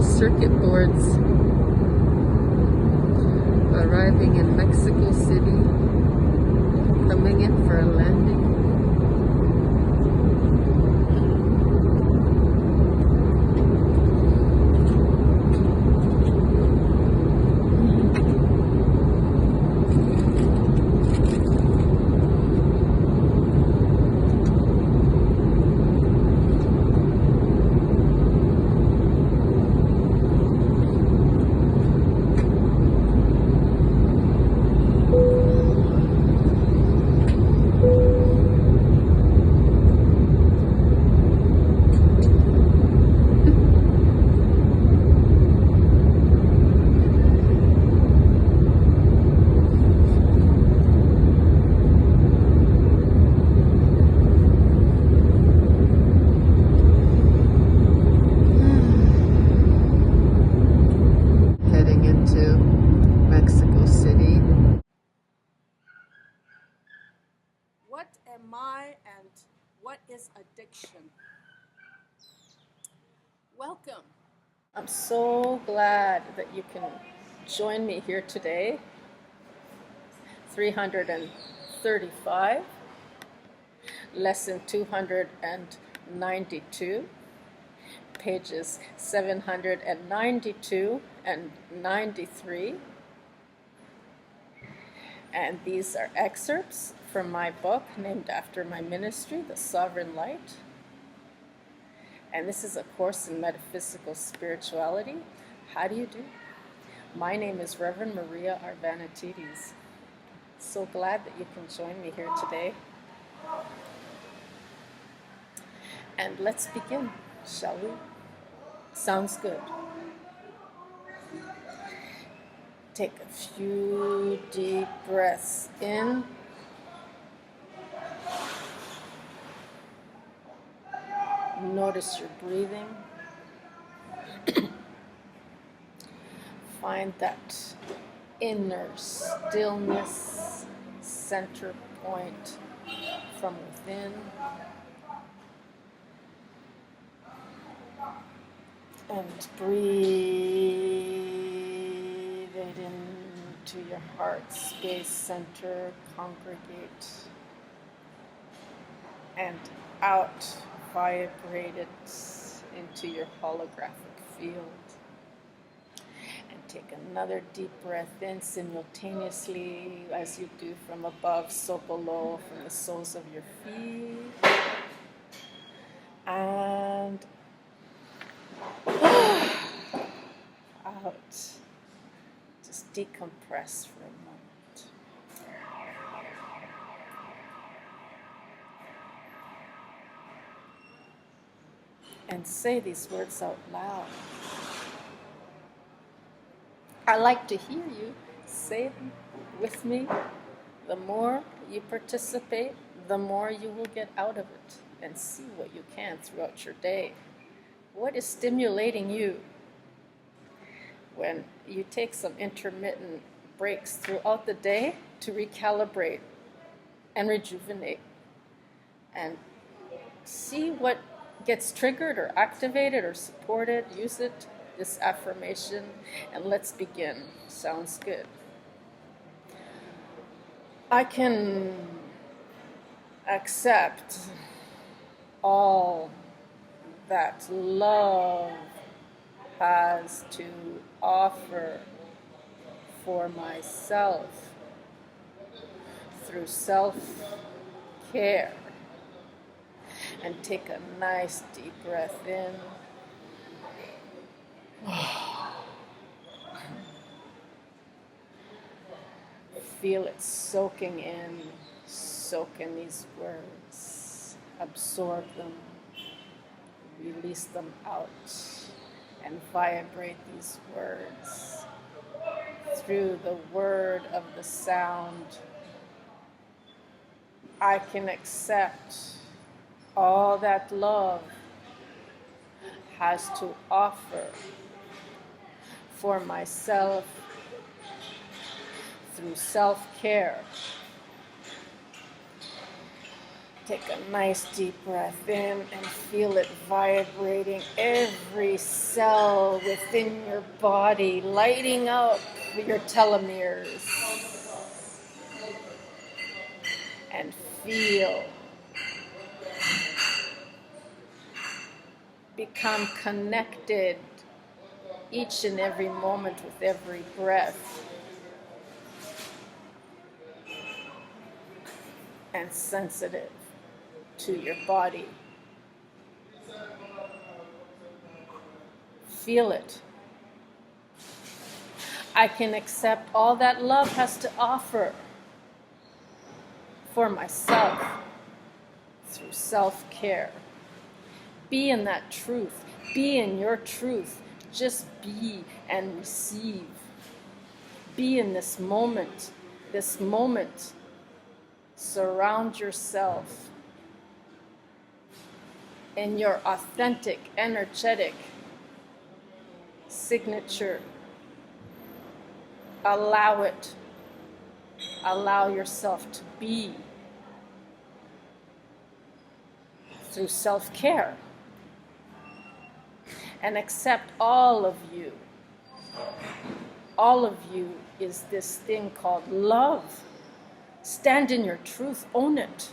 electrical circuit boards. Arriving in Mexico City, coming in for a landing. What am I and what is addiction? Welcome. I'm so glad that you can join me here today. 335, lesson 292, pages 792 and 93. And these are excerpts from my book named after my ministry, The Sovereign Light. And this is a course in metaphysical spirituality. How do you do? My name is Reverend Maria Arvanitides. So glad that you can join me here today. And let's begin, shall we? Sounds good. Take a few deep breaths in. Notice your breathing. Find that inner stillness, center point from within. And breathe it into your heart space center, congregate. And out, vibrate it into your holographic field. And take another deep breath in simultaneously as you do from above, so below, from the soles of your feet. And out. Just decompress for a moment. And say these words out loud. I like to hear you say them with me. The more you participate, the more you will get out of it and see what you can throughout your day. What is stimulating you? When you take some intermittent breaks throughout the day to recalibrate and rejuvenate and see what gets triggered or activated or supported. Use it, this affirmation, and let's begin. Sounds good. I can accept all that love has to offer for myself through self-care. And take a nice deep breath in. Feel it soaking in. Soak in these words. Absorb them. Release them out. And vibrate these words through the word of the sound. I can accept all that love has to offer for myself through self-care. Take a nice deep breath in and feel it vibrating every cell within your body, lighting up your telomeres. And feel. Become connected each and every moment with every breath. And sensitive to your body. Feel it. I can accept all that love has to offer for myself through self-care. Be in that truth. Be in your truth. Just be and receive. Be in this moment. This moment. Surround yourself in your authentic, energetic signature. Allow it. Allow yourself to be through self-care. And accept all of you. All of you is this thing called love. Stand in your truth, own it.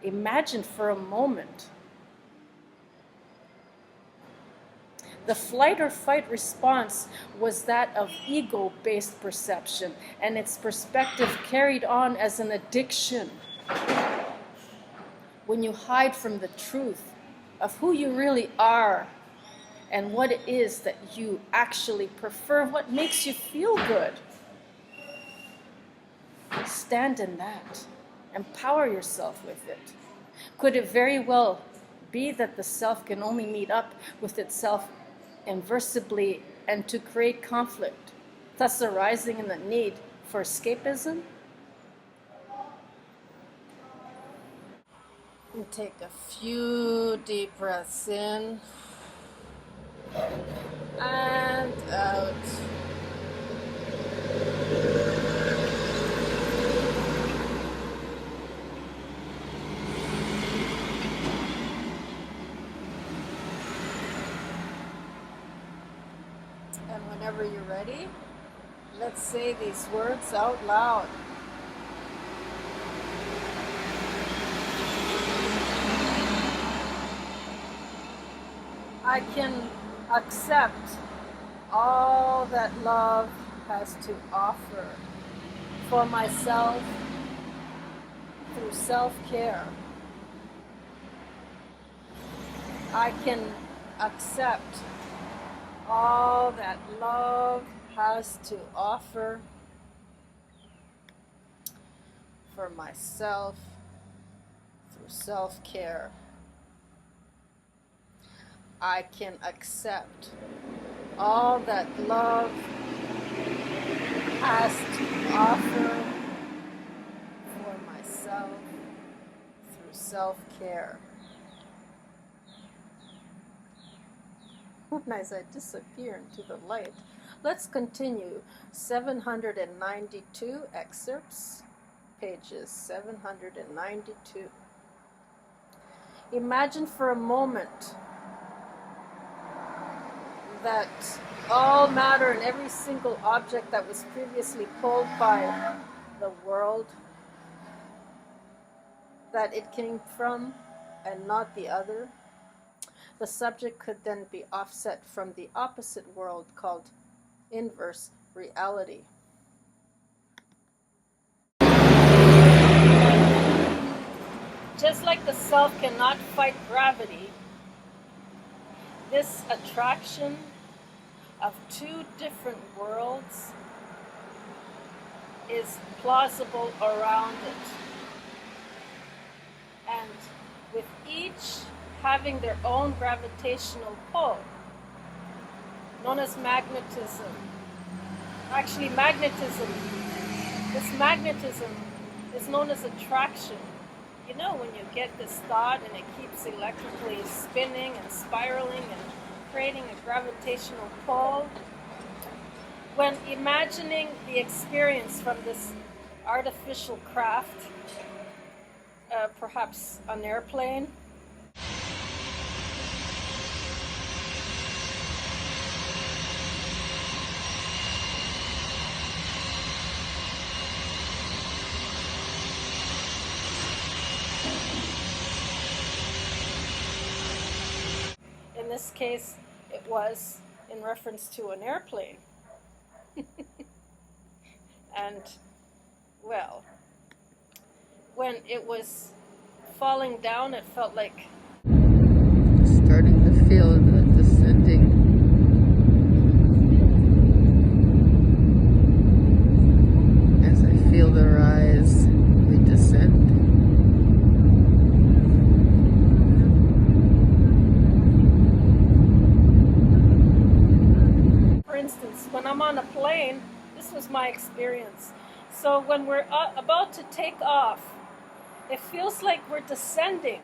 Imagine for a moment the flight or fight response was that of ego-based perception, and its perspective carried on as an addiction. When you hide from the truth of who you really are and what it is that you actually prefer, what makes you feel good. Stand in that. Empower yourself with it. Could it very well be that the self can only meet up with itself inversibly and to create conflict, thus arising in the need for escapism? And take a few deep breaths in and out. And whenever you're ready, let's say these words out loud. I can accept all that love has to offer for myself through self-care. I can accept all that love has to offer for myself through self-care. I can accept all that love has to offer for myself through self-care. And as I disappear into the light, let's continue 792 excerpts, pages 792. Imagine for a moment that all matter and every single object that was previously pulled by the world that it came from and not the other, the subject could then be offset from the opposite world called inverse reality. Just like the self cannot fight gravity, this attraction of two different worlds is plausible around it. And with each having their own gravitational pull, known as magnetism. Actually, magnetism, this magnetism is known as attraction. You know, when you get this thought and it keeps electrically spinning and spiraling and creating a gravitational pull. When imagining the experience from this artificial craft, perhaps an airplane. In this case, it was in reference to an airplane. And, well, when it was falling down, it felt like starting to feel the descending. As I feel the rise, we descend. For instance, when I'm on a plane, this was my experience. So when we're about to take off, it feels like we're descending.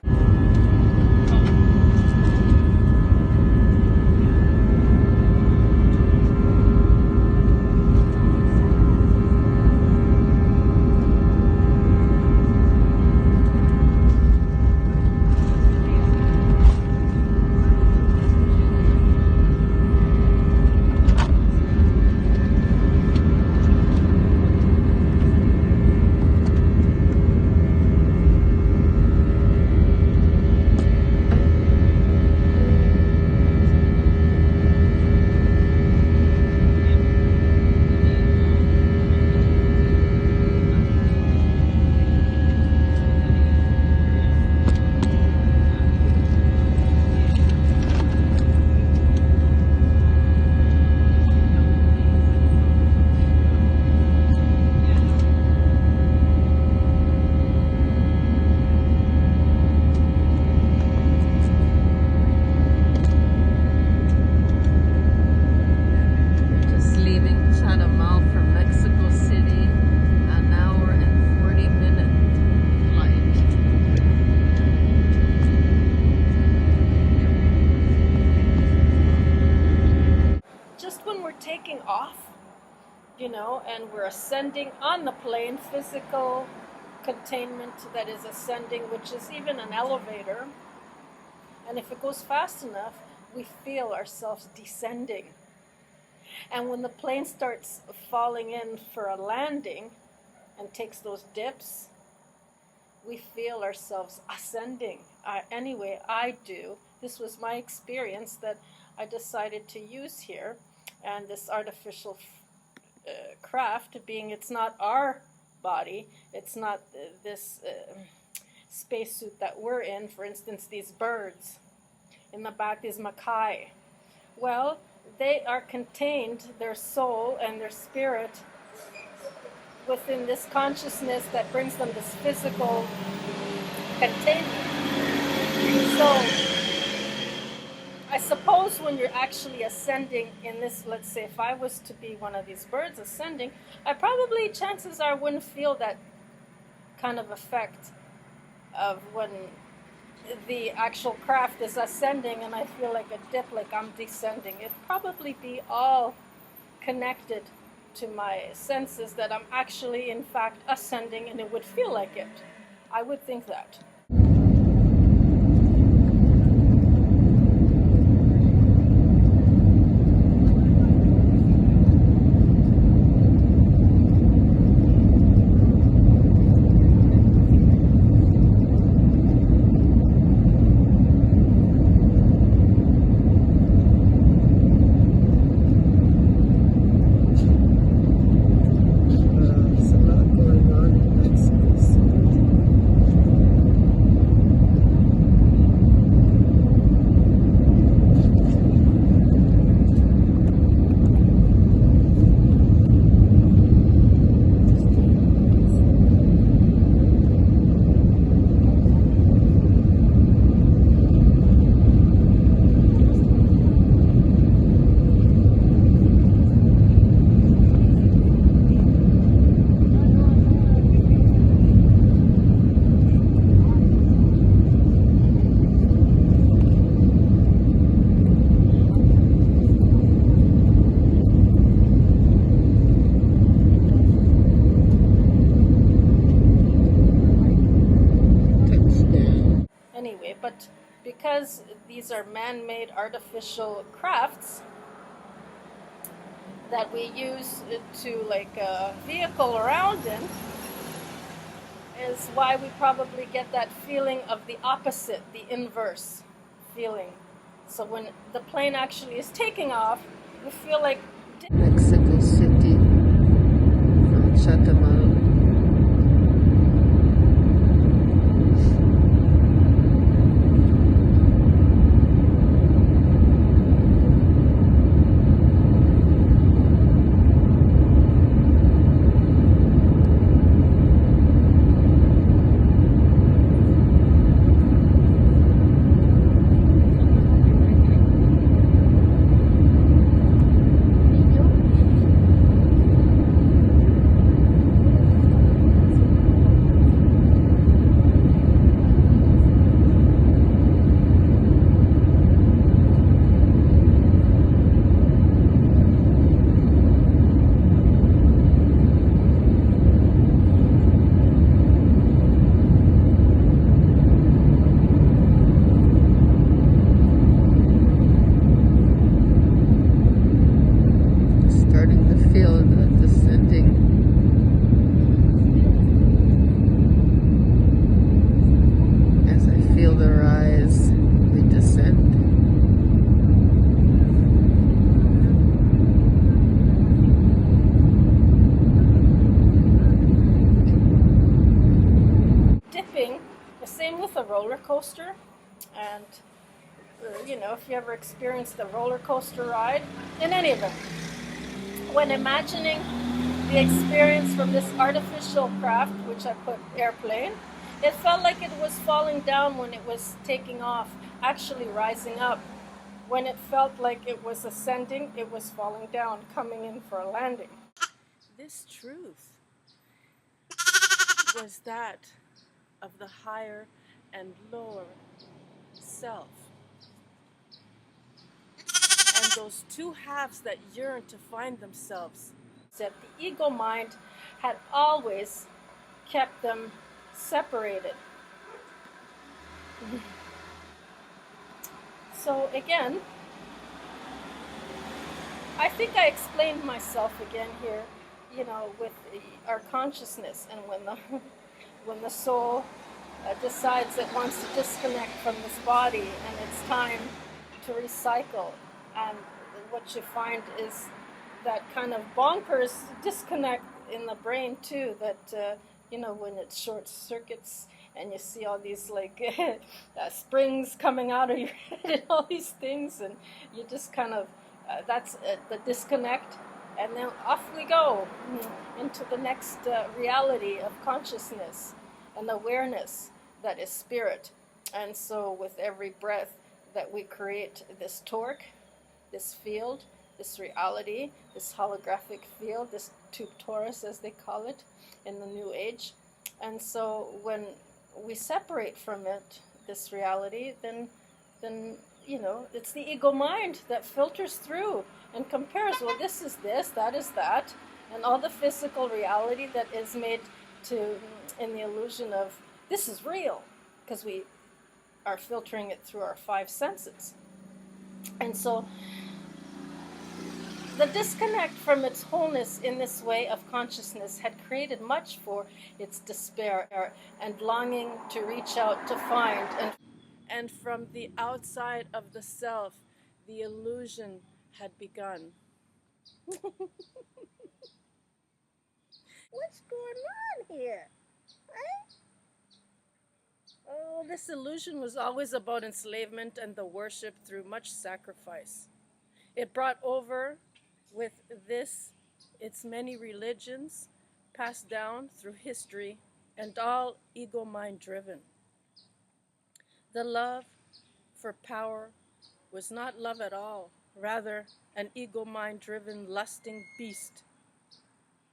Taking off, you know, and we're ascending on the plane, physical containment that is ascending, which is even an elevator. And if it goes fast enough, we feel ourselves descending. And when the plane starts falling in for a landing and takes those dips, we feel ourselves ascending. Anyway, I do. This was my experience that I decided to use here. And this artificial craft, being it's not our body, it's not this spacesuit that we're in. For instance, these birds in the back, these macaque. Well, they are contained, their soul and their spirit, within this consciousness that brings them this physical containment. So I suppose when you're actually ascending in this, let's say if I was to be one of these birds ascending, I probably, chances are, wouldn't feel that kind of effect of when the actual craft is ascending and I feel like a dip, like I'm descending. It'd probably be all connected to my senses that I'm actually, in fact, ascending, and it would feel like it. I would think that. because these are man-made artificial crafts that we use to like a vehicle around in, is why we probably get that feeling of the opposite, the inverse feeling. So when the plane actually is taking off, you feel like Mexico City from Chetumal. roller coaster, and you know, if you ever experienced a roller coaster ride, in any event, when imagining the experience from this artificial craft, which I put airplane, it felt like it was falling down when it was taking off, actually rising up. When it felt like it was ascending, it was falling down, coming in for a landing. This truth was that of the higher and lower self. And those two halves that yearn to find themselves, that the ego mind had always kept them separated. So again, I think I explained myself again here, you know, with our consciousness, and when the soul decides it wants to disconnect from this body, and it's time to recycle. And what you find is that kind of bonkers disconnect in the brain too, that you know, when it short circuits and you see all these like springs coming out of your head and all these things, and you just kind of that's the disconnect, and then off we go into the next reality of consciousness and awareness that is spirit. And so with every breath that we create this torque, this field, this reality, this holographic field, this tube torus as they call it in the New Age. And so when we separate from it, this reality, then you know, it's the ego mind that filters through and compares, well, this is this, that is that, and all the physical reality that is made to in the illusion of this is real, because we are filtering it through our five senses. And so the disconnect from its wholeness in this way of consciousness had created much for its despair and longing to reach out to find. And from the outside of the self, the illusion had begun. What's going on here? Right? Oh, this illusion was always about enslavement and the worship through much sacrifice. It brought over with this its many religions passed down through history, and all ego mind driven. The love for power was not love at all, rather an ego mind driven lusting beast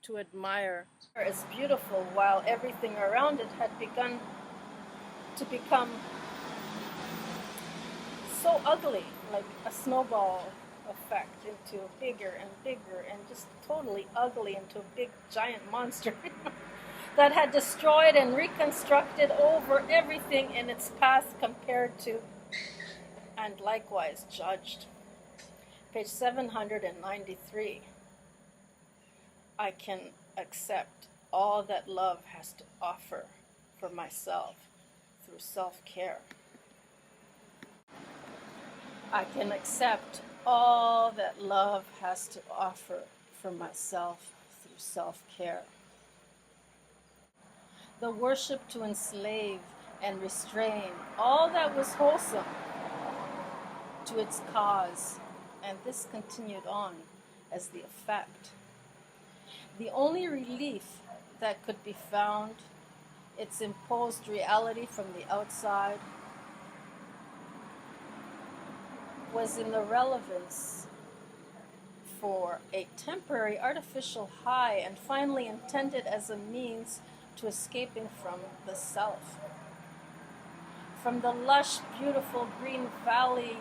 to admire as beautiful, while everything around it had begun to become so ugly, like a snowball effect, into bigger and bigger and just totally ugly, into a big giant monster that had destroyed and reconstructed over everything in its path compared to and likewise judged. Page 793. I can accept all that love has to offer for myself through self-care. I can accept all that love has to offer for myself through self-care. The worship to enslave and restrain all that was wholesome to its cause, and this continued on as the effect. The only relief that could be found, its imposed reality from the outside, was in the relevance for a temporary artificial high and finally intended as a means to escaping from the self. From the lush, beautiful green valleys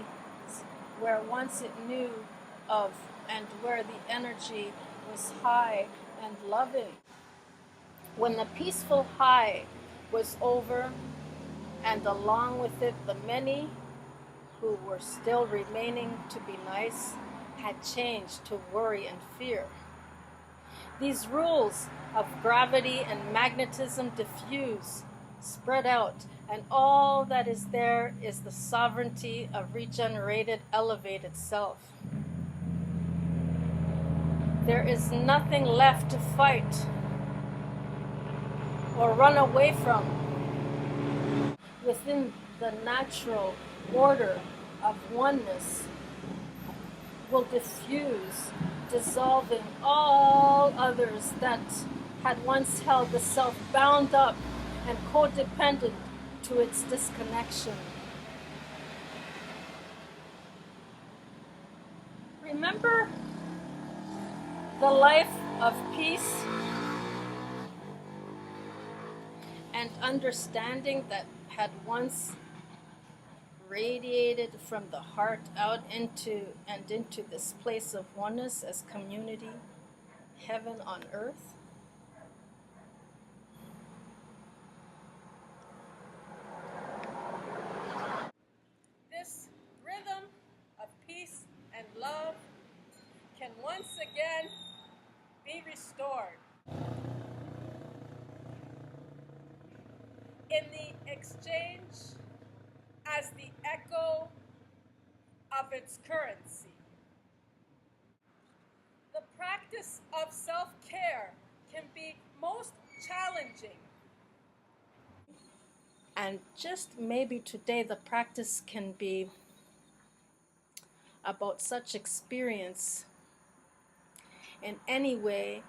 where once it knew of and where the energy was high and loving. When the peaceful high was over, and along with it the many who were still remaining to be nice had changed to worry and fear. These rules of gravity and magnetism diffuse, spread out, and all that is there is the sovereignty of regenerated, elevated self. There is nothing left to fight or run away from within the natural order of oneness will diffuse, dissolving all others that had once held the self bound up and codependent to its disconnection. Remember the life of peace and understanding that had once radiated from the heart out into this place of oneness as community, heaven on earth. This rhythm of peace and love can once again be restored. In the exchange as the echo of its currency. The practice of self-care can be most challenging. And just maybe today the practice can be about such experience in any way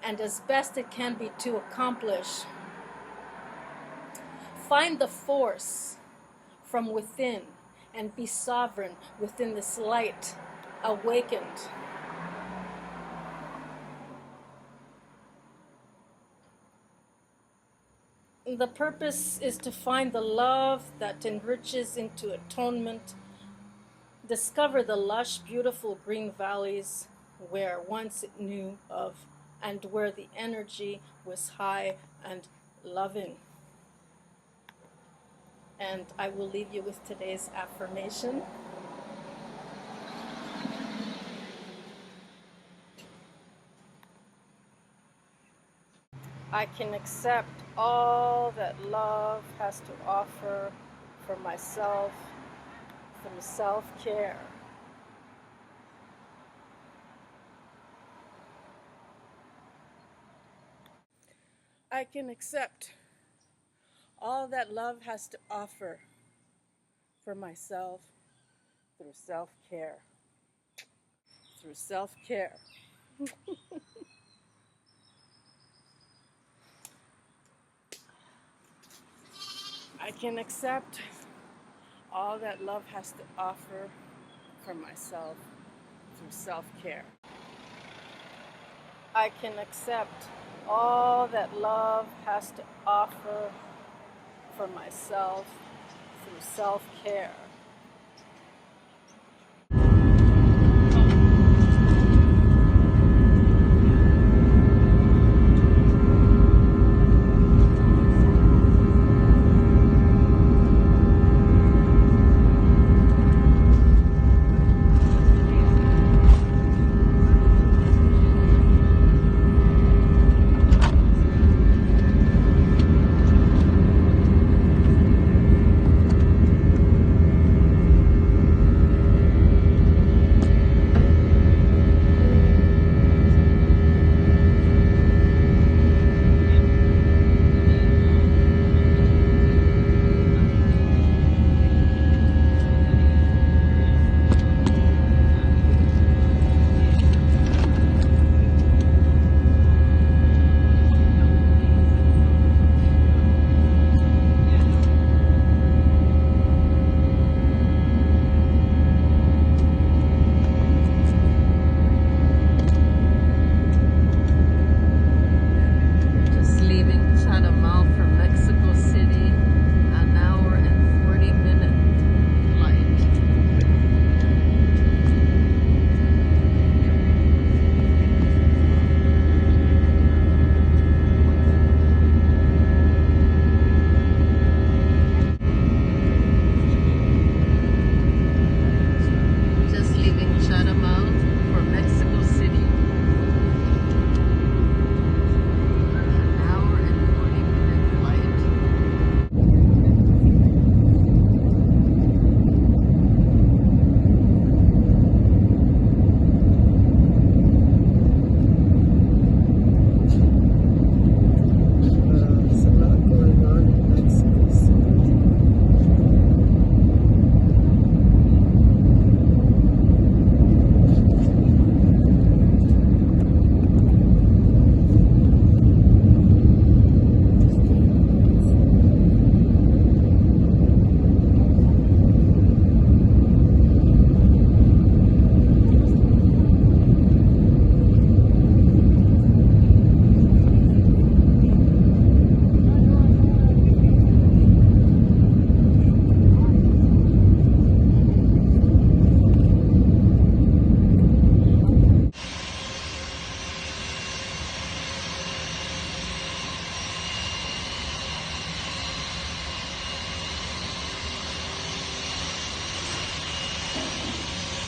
and as best it can be to accomplish. Find the force from within and be sovereign within this light awakened. The purpose is to find the love that enriches into atonement, discover the lush, beautiful green valleys where once it knew of, and where the energy was high and loving. And I will leave you with today's affirmation. I can accept all that love has to offer for myself through self-care. I can accept all that love has to offer for myself through self-care. Through self-care. I can accept all that love has to offer for myself through self-care. I can accept all that love has to offer for myself through self-care.